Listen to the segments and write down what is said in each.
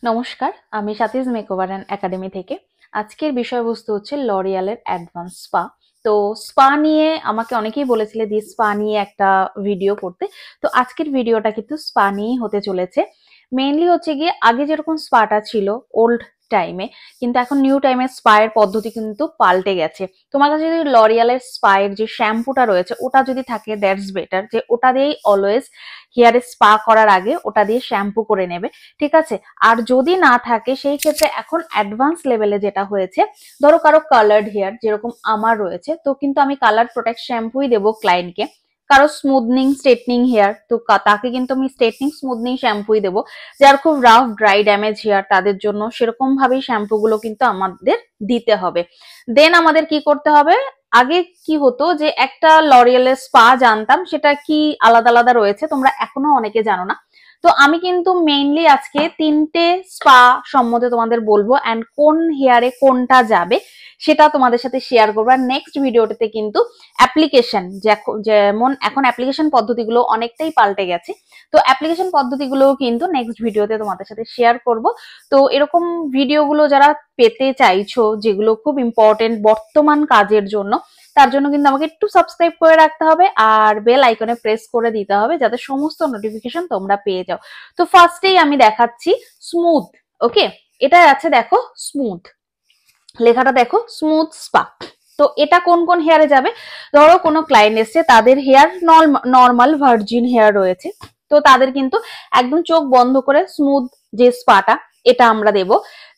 নমস্কার, আমি সাথীজ makeover and academy থেকে। আজকের বিষয়বস্তু হচ্ছে লরিয়ালের অ্যাডভান্স স্পা। তো স্পা নিয়ে আমাকে অনেকেই বলেছিলে দিয়ে স্পা নিয়ে একটা ভিডিও করতে। তো আজকের ভিডিওটা কিন্তু স্পা নিয়েই হতে চলেছে। মেইনলি হচ্ছে গিয়ে আগে যেরকম স্পাটা ছিল ওল্ড টাইমে, কিন্তু এখন নিউ টাইমে স্পায়ের পদ্ধতি কিন্তু পাল্টে গেছে। তোমার কাছে যদি লরিয়ালের স্পায়ের যে শ্যাম্পুটা রয়েছে ওটা যদি থাকে দ্যাটস বেটার, যে ওটা দিয়েই অলওয়েজ হেয়ারে স্পা করার আগে ওটা দিয়ে শ্যাম্পু করে নেবে, ঠিক আছে। আর যদি না থাকে সেই ক্ষেত্রে এখন অ্যাডভান্স লেভেলে যেটা হয়েছে, ধরো কারো কালার্ড হেয়ার যেরকম আমার রয়েছে, তো কিন্তু আমি কালার প্রোটেক্ট শ্যাম্পুই দেবো ক্লায়েন্টকে। কারো স্মুথনিং স্ট্রেটনিং হেয়ার, তো তাকে কিন্তু আমি স্ট্রেটনিং স্মুথনিং শ্যাম্পুই দেবো। যার খুব রাফ ড্রাই ড্যামেজ হেয়ার তাদের জন্য সেরকম ভাবেই শ্যাম্পু গুলো কিন্তু আমাদের দিতে হবে। দেন আমাদের কি করতে হবে, আগে কি হতো যে একটা লরিয়ালের স্পা জানতাম, সেটা কি আলাদা আলাদা রয়েছে তোমরা এখনো অনেকে জানো না। তো আমি কিন্তু মেইনলি আজকে তিনটে স্পা সম্বন্ধে তোমাদের বলবো, অ্যান্ড কোন হেয়ারে কোনটা যাবে সেটা তোমাদের সাথে শেয়ার করবো। আর নেক্সট ভিডিওটাতে কিন্তু অ্যাপ্লিকেশন, যেমন এখন অ্যাপ্লিকেশন পদ্ধতিগুলো অনেকটাই পাল্টে গেছে, তো অ্যাপ্লিকেশন পদ্ধতিগুলো কিন্তু নেক্সট ভিডিওতে তোমাদের সাথে শেয়ার করব। তো এরকম ভিডিওগুলো যারা পেতে চাইছো, যেগুলো খুব ইম্পর্টেন্ট বর্তমান কাজের জন্য, তার জন্য কিন্তু আমাকে একটু সাবস্ক্রাইব করে রাখতে হবে আর বেল আইকনে প্রেস করে দিতে হবে যাতে সমস্ত নোটিফিকেশন তোমরা পেয়ে যাও। তো ফার্স্টেই আমি দেখাচ্ছি স্মুথ। ওকে, এটা আছে দেখো স্মুথ, লেখাটা দেখো স্মুথ স্পা। তো এটা কোন কোন হেয়ারে যাবে, ধরো কোনো ক্লায়েন্ট এসছে তাদের হেয়ার নর্মাল ভার্জিন হেয়ার রয়েছে, তো তাদের কিন্তু একদম চোখ বন্ধ করে স্মুথ যে স্পাটা এটা আমরা দেব।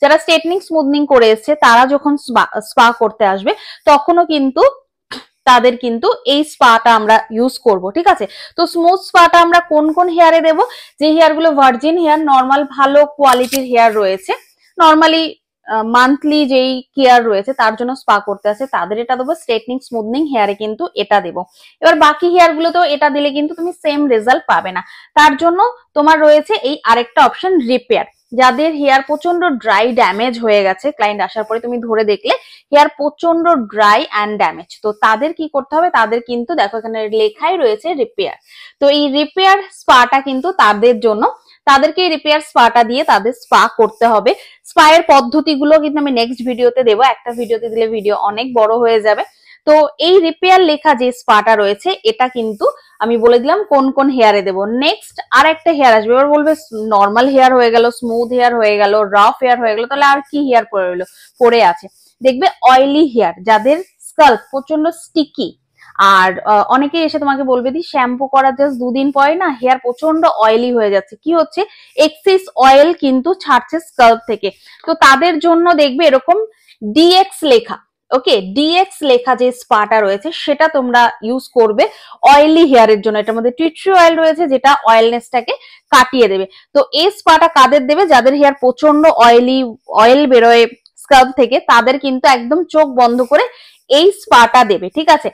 যারা স্ট্রেটনিং স্মুথনিং করে এসছে তারা যখন স্পা করতে আসবে তখনও কিন্তু তাদের কিন্তু এই স্পাটা আমরা ইউজ করব, ঠিক আছে। তো স্মুথ স্পাটা আমরা কোন কোন হেয়ারে দেব, যে হেয়ার গুলো ভার্জিন হেয়ার, নর্মাল ভালো কোয়ালিটির হেয়ার রয়েছে, নর্মালি মান্থলি যেই কেয়ার রয়েছে তার জন্য স্পা করতে আছে তাদের এটা দেবো। স্ট্রেটনিং স্মুথনিং হেয়ারে কিন্তু এটা দেবো। এবার বাকি হেয়ার গুলো তো এটা দিলে কিন্তু তুমি সেম রেজাল্ট পাবে না, তার জন্য তোমার রয়েছে এই আরেকটা অপশন রিপেয়ার। যাদের হেয়ার প্রচন্ড ড্রাই ড্যামেজ হয়ে গেছে, ক্লায়েন্ট আসার পরে তুমি ধরে দেখলে হেয়ার প্রচন্ড ড্রাই অ্যান্ড ড্যামেজ, তো তাদের কি করতে হবে, তাদের কিন্তু দেখো এখানে লেখাই রয়েছে রিপেয়ার। তো এই রিপেয়ার স্পাটা কিন্তু তাদের জন্য, তাদেরকে রিপেয়ার স্পাটা দিয়ে তাদের স্পা করতে হবে। স্পা এর পদ্ধতিগুলো কিন্তু আমি নেক্সট ভিডিওতে দেবো, একটা ভিডিওতে দিলে ভিডিও অনেক বড় হয়ে যাবে। তো এই রিপেয়ার লেখা যে স্পাটা রয়েছে এটা কিন্তু আমি বলে দিলাম কোন কোন হেয়ারে দেবো। নেক্সট আর একটা হেয়ার আসবে, এবার বলবে নর্মাল হেয়ার হয়ে গেল, স্মুথ হেয়ার হয়ে গেল, রাফ হেয়ার হয়ে গেল, তাহলে আর কি হেয়ার পড়ে আছে। দেখবে অয়েলি হেয়ার, যাদের স্কাল্প প্রচন্ড স্টিকি, আর অনেকে এসে তোমাকে বলবে দি শ্যাম্পু করার জাস্ট দুদিন পরে না হেয়ার প্রচন্ড অয়েলি হয়ে যাচ্ছে, কি হচ্ছে, এক্সেস অয়েল কিন্তু ছাড়ছে স্কাল্প থেকে। তো তাদের জন্য দেখবে এরকম ডিএক্স লেখা, ওকে, ডিএক্স লেখা যে স্পাটা রয়েছে সেটা তোমরা ইউজ করবে অয়েলি হেয়ারের জন্য। এটার মধ্যে টি ট্রি অয়েল রয়েছে যেটা অয়েলনেসটাকে কাটিয়ে দেবে। তো এই স্পাটা কাদের দেবে, যাদের হেয়ার প্রচন্ড অয়েলি, অয়েল বেরোয় স্কাল্প থেকে, তাদের কিন্তু একদম চোখ বন্ধ করে এই স্পাটা দেবে, ঠিক আছে।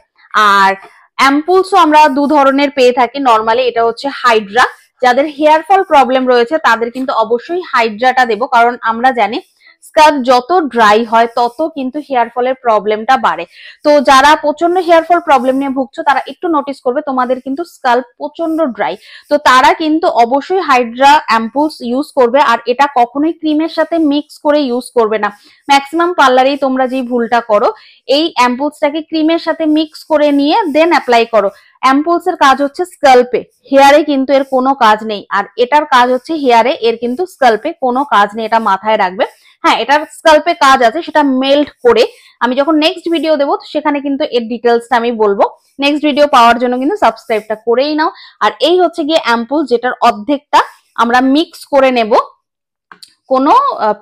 আর অ্যাম্পুলসও আমরা দু ধরনের পেয়ে থাকি নর্মালি, এটা হচ্ছে হাইড্রা। যাদের হেয়ার ফল প্রবলেম রয়েছে তাদের কিন্তু অবশ্যই হাইড্রাটা দেবো, কারণ আমরা জানি স্কাল্প যত ড্রাই হয় তত কিন্তু হেয়ার ফলের প্রবলেমটা বাড়ে। তো যারা প্রচন্ড হেয়ার ফল প্রবলেম নিয়ে ভুগছো তারা একটু নোটিস করবে তোমাদের কিন্তু স্কাল্প প্রচন্ড ড্রাই, তো তারা কিন্তু অবশ্যই হাইড্রা অ্যাম্পুলস ইউজ করবে। আর এটা কখনোই ক্রিমের সাথে মিক্স করে ইউজ করবে না। ম্যাক্সিমাম পার্লারেই তোমরা যে ভুলটা করো, এই অ্যাম্পুলসটাকে ক্রিমের সাথে মিক্স করে নিয়ে দেন অ্যাপ্লাই করো। অ্যাম্পুলস এর কাজ হচ্ছে স্কাল্পে, হেয়ারে কিন্তু এর কোনো কাজ নেই। আর এটার কাজ হচ্ছে হেয়ারে, এর কিন্তু স্কাল্পে কোনো কাজ নেই, এটা মাথায় রাখবে। হ্যাঁ, এটার স্কাল্পে কাজ আছে, সেটা মেল্ট করে আমি যখন নেক্সট ভিডিও দেবো সেখানে কিন্তু এর ডিটেলসটা আমি বলবো। নেক্সট ভিডিও পাওয়ার জন্য কিন্তু সাবস্ক্রাইবটা করেই নাও। আর এই হচ্ছে গিয়ে অ্যাম্পুল, যেটার অর্ধেকটা আমরা মিক্স করে নেব কোনো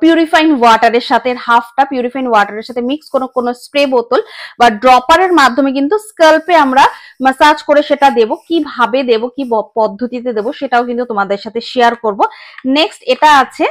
পিউরিফাইং ওয়াটারের সাথে, হাফটা পিউরিফাইং ওয়াটারের সাথে মিক্স কোনো স্প্রে বোতল বা ড্রপারের মাধ্যমে কিন্তু স্কাল্পে আমরা মাসাজ করে সেটা দেব। কিভাবে দেব, কি পদ্ধতিতে দেব সেটাও কিন্তু তোমাদের সাথে শেয়ার করব। নেক্সট এটা আছে,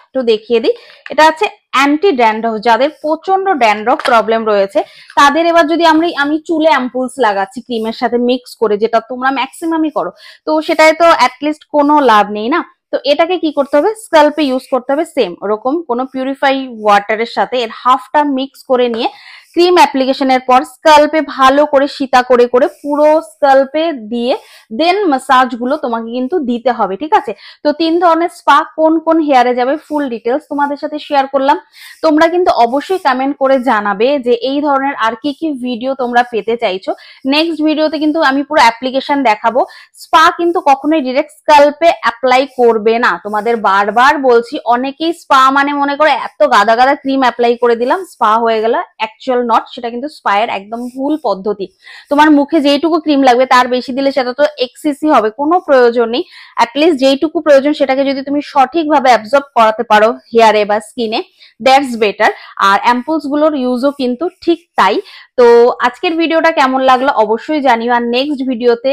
একটু দেখিয়ে দিই, এটা আছে অ্যান্টি ড্যান্ড্রফ। যাদের প্রচন্ড ড্যান্ড্রফ প্রবলেম রয়েছে তাদের, এবার যদি আমি চুলে অ্যাম্পুলস লাগাচ্ছি ক্রিমের সাথে মিক্স করে, যেটা তোমরা ম্যাক্সিমামই করো, তো সেটাই তো অ্যাটলিস্ট কোনো লাভ নেই না। তো এটাকে কি করতে হবে, স্কাল্পে ইউজ করতে হবে সেম ওরকম কোনো পিউরিফাই ওয়াটারের সাথে এর হাফটা মিক্স করে নিয়ে ক্রিম অ্যাপ্লিকেশনের পর স্কাল্পে ভালো করে সীতা করে করে পুরো স্কাল্পে দিয়ে দেন মাসাজ গুলো তোমাকে কিন্তু দিতে হবে, ঠিক আছে। তো 3 ধরনের স্পা কোন কোন হেয়ারে যাবে ফুল ডিটেলস তোমাদের সাথে শেয়ার করলাম। তোমরা কিন্তু অবশ্যই কমেন্ট করে জানাবে যে এই ধরনের আর কি কি ভিডিও তোমরা পেতে চাইছো। নেক্সট ভিডিওতে কিন্তু আমি পুরো অ্যাপ্লিকেশন দেখাবো। স্পা কিন্তু কখনোই ডিরেক্ট স্কাল্পে অ্যাপ্লাই করবে না, তোমাদের বারবার বলছি। অনেকেই স্পা মানে মনে করে এত গাদা গাদা ক্রিম অ্যাপ্লাই করে দিলাম স্পা হয়ে গেল, অ্যাকচুয়াল নট। সেটা কিন্তু স্পায়ের একদম ভুল পদ্ধতি। তোমার মুখে যেইটুকু ক্রিম লাগবে তার বেশি দিলে সেটা তো এক্সেসই হবে, কোনো প্রয়োজন নেই। অ্যাটলিস্ট যেইটুকু প্রয়োজন সেটাকে যদি তুমি সঠিকভাবে অ্যাবজর্ব করাতে পারো হেয়ারে বা স্কিনে, দ্যাটস বেটার। আর অ্যাম্পুলস গুলোর ইউজও কিন্তু ঠিক তাই। তো আজকের ভিডিওটা কেমন লাগলো অবশ্যই জানিও। আর নেক্সট ভিডিওতে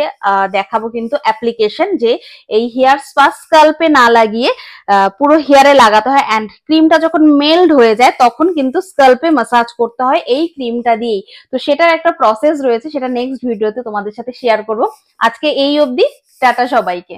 দেখাবো কিন্তু অ্যাপ্লিকেশন, যে এই হেয়ার স্পা স্কাল্পে না লাগিয়ে পুরো হেয়ারে লাগাতে হয়, অ্যান্ড ক্রিমটা যখন মেল্ট হয়ে যায় তখন কিন্তু স্কাল্পে ম্যাসাজ করতে হয় এই ক্রিমটা দিয়েই। তো সেটার একটা প্রসেস রয়েছে, সেটা নেক্সট ভিডিওতে তোমাদের সাথে শেয়ার করব। আজকে এই অবধি, টাটা সবাইকে।